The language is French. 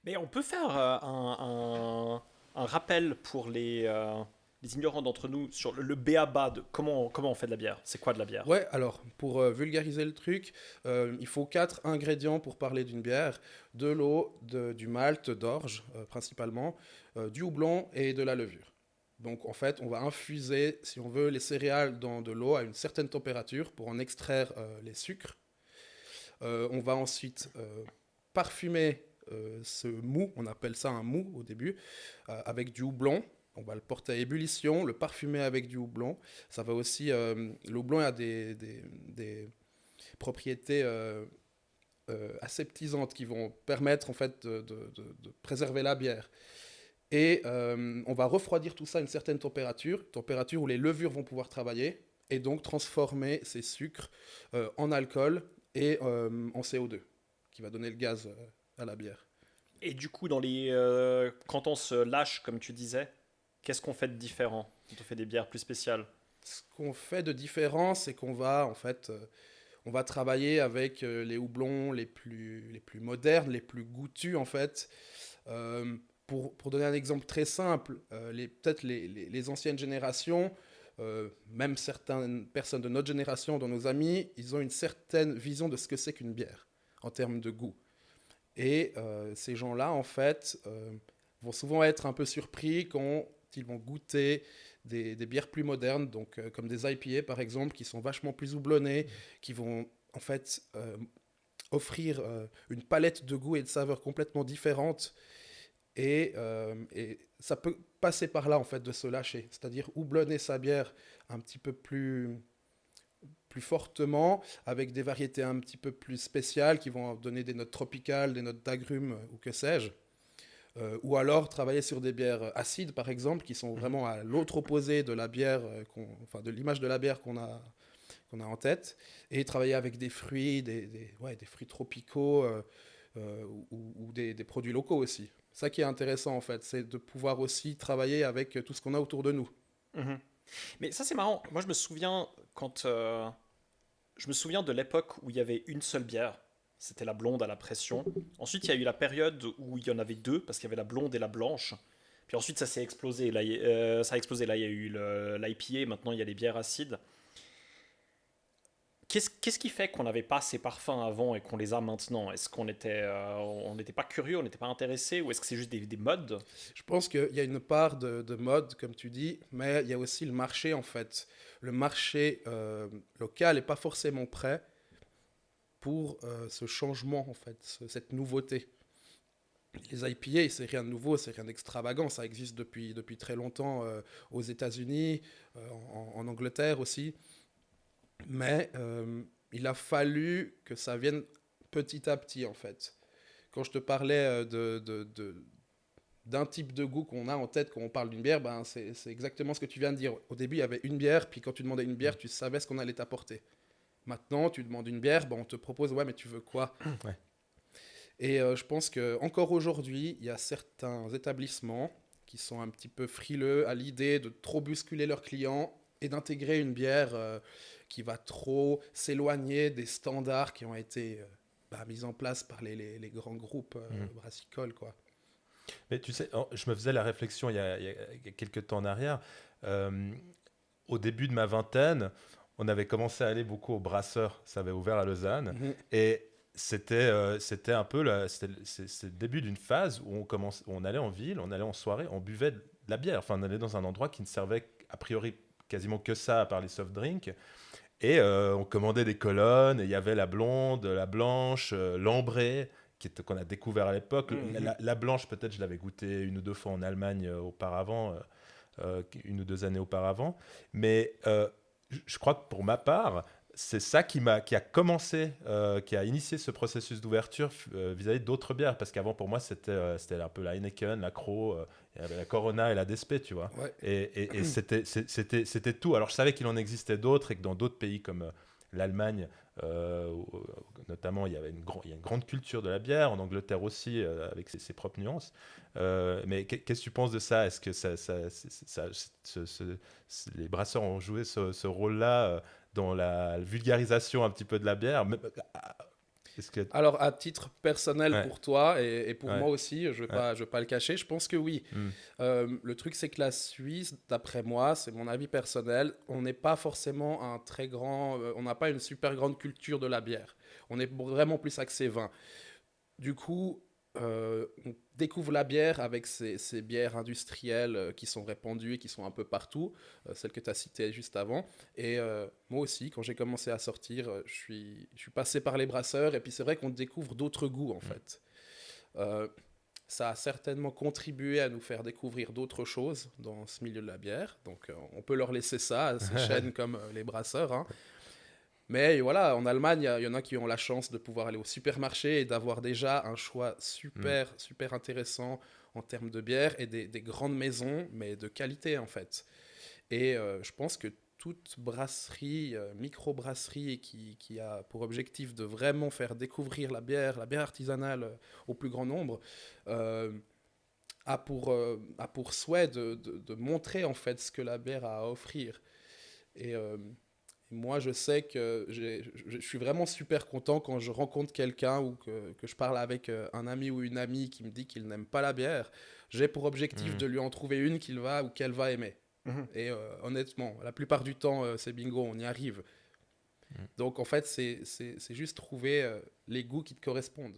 Mais on peut faire un rappel pour les ignorants d'entre nous sur le b.a.-ba de comment on fait de la bière. C'est quoi de la bière? Ouais, alors, pour vulgariser le truc, il faut quatre ingrédients pour parler d'une bière. De l'eau, du malt, d'orge principalement, du houblon et de la levure. Donc en fait, on va infuser, si on veut, les céréales dans de l'eau à une certaine température pour en extraire les sucres. On va ensuite parfumer ce mou, on appelle ça un mou au début, avec du houblon. On va le porter à ébullition, le parfumer avec du houblon. Ça va aussi, le houblon a des propriétés aseptisantes qui vont permettre en fait de préserver la bière. Et on va refroidir tout ça à une certaine température, température où les levures vont pouvoir travailler et donc transformer ces sucres en alcool et en CO2, qui va donner le gaz à la bière. Et du coup, quand on se lâche, comme tu disais, qu'est-ce qu'on fait de différent quand on fait des bières plus spéciales? Ce qu'on fait de différent, c'est qu'on va en fait, on va travailler avec les houblons les plus modernes, les plus goûtus en fait. Euh, pour donner un exemple très simple, peut-être les anciennes générations, même certaines personnes de notre génération, dans nos amis, ils ont une certaine vision de ce que c'est qu'une bière en termes de goût. Et ces gens-là, en fait, vont souvent être un peu surpris quand ils vont goûter des bières plus modernes, donc comme des IPA par exemple, qui sont vachement plus houblonnées, qui vont en fait offrir une palette de goûts et de saveurs complètement différentes. Et ça peut passer par là en fait de se lâcher, c'est-à-dire houblonner sa bière un petit peu plus fortement, avec des variétés un petit peu plus spéciales qui vont donner des notes tropicales, des notes d'agrumes ou que sais-je. Ou alors travailler sur des bières acides, par exemple, qui sont Mhm. vraiment à l'autre opposé de la bière, enfin de l'image de la bière qu'on a en tête, et travailler avec des fruits, ouais, des fruits tropicaux ou des produits locaux aussi. Ça qui est intéressant en fait, c'est de pouvoir aussi travailler avec tout ce qu'on a autour de nous. Mhm. Mais ça, c'est marrant. Moi, je me souviens de l'époque où il y avait une seule bière. C'était la blonde à la pression. Ensuite, il y a eu la période où il y en avait deux, parce qu'il y avait la blonde et la blanche. Puis ensuite, ça s'est explosé. Là, ça a explosé. Là, il y a eu l'IPA. Maintenant, il y a les bières acides. Qu'est-ce qui fait qu'on n'avait pas ces parfums avant et qu'on les a maintenant? Est-ce on n'était pas curieux, on n'était pas intéressé, ou est-ce que c'est juste des modes? Je pense qu'il y a une part de mode, comme tu dis, mais il y a aussi le marché en fait. Le marché local n'est pas forcément prêt pour ce changement en fait, cette nouveauté. Les IPA, c'est rien de nouveau, c'est rien d'extravagant, ça existe depuis très longtemps aux États-Unis, en Angleterre aussi, mais il a fallu que ça vienne petit à petit en fait. Quand je te parlais d'un type de goût qu'on a en tête quand on parle d'une bière, ben c'est exactement ce que tu viens de dire. Au début, il y avait une bière, puis quand tu demandais une bière, tu savais ce qu'on allait t'apporter. Maintenant, tu demandes une bière, ben on te propose, ouais, mais tu veux quoi? Ouais. Et je pense que encore aujourd'hui, il y a certains établissements qui sont un petit peu frileux à l'idée de trop bousculer leurs clients et d'intégrer une bière qui va trop s'éloigner des standards qui ont été mis en place par les grands groupes Mhm. brassicoles, quoi. Mais tu sais, je me faisais la réflexion il y a quelques temps en arrière. Euh, Au début de ma vingtaine, on avait commencé à aller beaucoup au Brasseur. Ça avait ouvert à Lausanne. Mhm. Et c'était un peu c'est le début d'une phase où où on allait en ville, on allait en soirée, on buvait de la bière. Enfin, on allait dans un endroit qui ne servait a priori quasiment que ça, à part les soft drinks. Et on commandait des colonnes, et il y avait la blonde, la blanche, l'ambrée, qu'on a découvert à l'époque. Mhm. La blanche, peut-être, je l'avais goûté une ou deux fois en Allemagne auparavant, une ou deux années auparavant. Mais je crois que pour ma part, c'est ça qui a commencé, qui a initié ce processus d'ouverture vis-à-vis d'autres bières. Parce qu'avant, pour moi, c'était un peu la Heineken, la Croc, il y avait la Corona et la Despé, tu vois. Ouais. Et c'était tout. Alors, je savais qu'il en existait d'autres et que dans d'autres pays comme l'Allemagne, notamment, il y a une grande culture de la bière. En Angleterre aussi, avec ses propres nuances. Mais qu'est-ce que tu penses de ça? Est-ce que les brasseurs ont joué ce rôle-là dans la vulgarisation un petit peu de la bière? Est-ce que... Alors, à titre personnel Ouais. pour toi et pour Ouais. moi aussi, je vais pas le cacher, je pense que oui. Hmm. Le truc, c'est que la Suisse, d'après moi, c'est mon avis personnel, on n'est pas forcément un très grand... on n'a pas une super grande culture de la bière. On est vraiment plus axé vin. Du coup, on découvre la bière avec ces bières industrielles qui sont répandues et qui sont un peu partout, celles que tu as citées juste avant. Et moi aussi, quand j'ai commencé à sortir, je suis passé par les brasseurs et puis c'est vrai qu'on découvre d'autres goûts en fait. Euh, Ça a certainement contribué à nous faire découvrir d'autres choses dans ce milieu de la bière. Donc on peut leur laisser ça à ces chaînes comme les brasseurs, hein. Mais voilà, en Allemagne, il y en a qui ont la chance de pouvoir aller au supermarché et d'avoir déjà un choix super, super intéressant en termes de bière et des grandes maisons, mais de qualité en fait. Et je pense que toute brasserie, micro-brasserie qui a pour objectif de vraiment faire découvrir la bière artisanale au plus grand nombre, euh, a pour souhait de montrer en fait ce que la bière a à offrir. Et moi, je sais que je suis vraiment super content quand je rencontre quelqu'un ou que je parle avec un ami ou une amie qui me dit qu'il n'aime pas la bière. J'ai pour objectif de lui en trouver une qu'il va ou qu'elle va aimer. Mhm. Et honnêtement, la plupart du temps, c'est bingo, on y arrive. Donc en fait, c'est juste trouver les goûts qui te correspondent.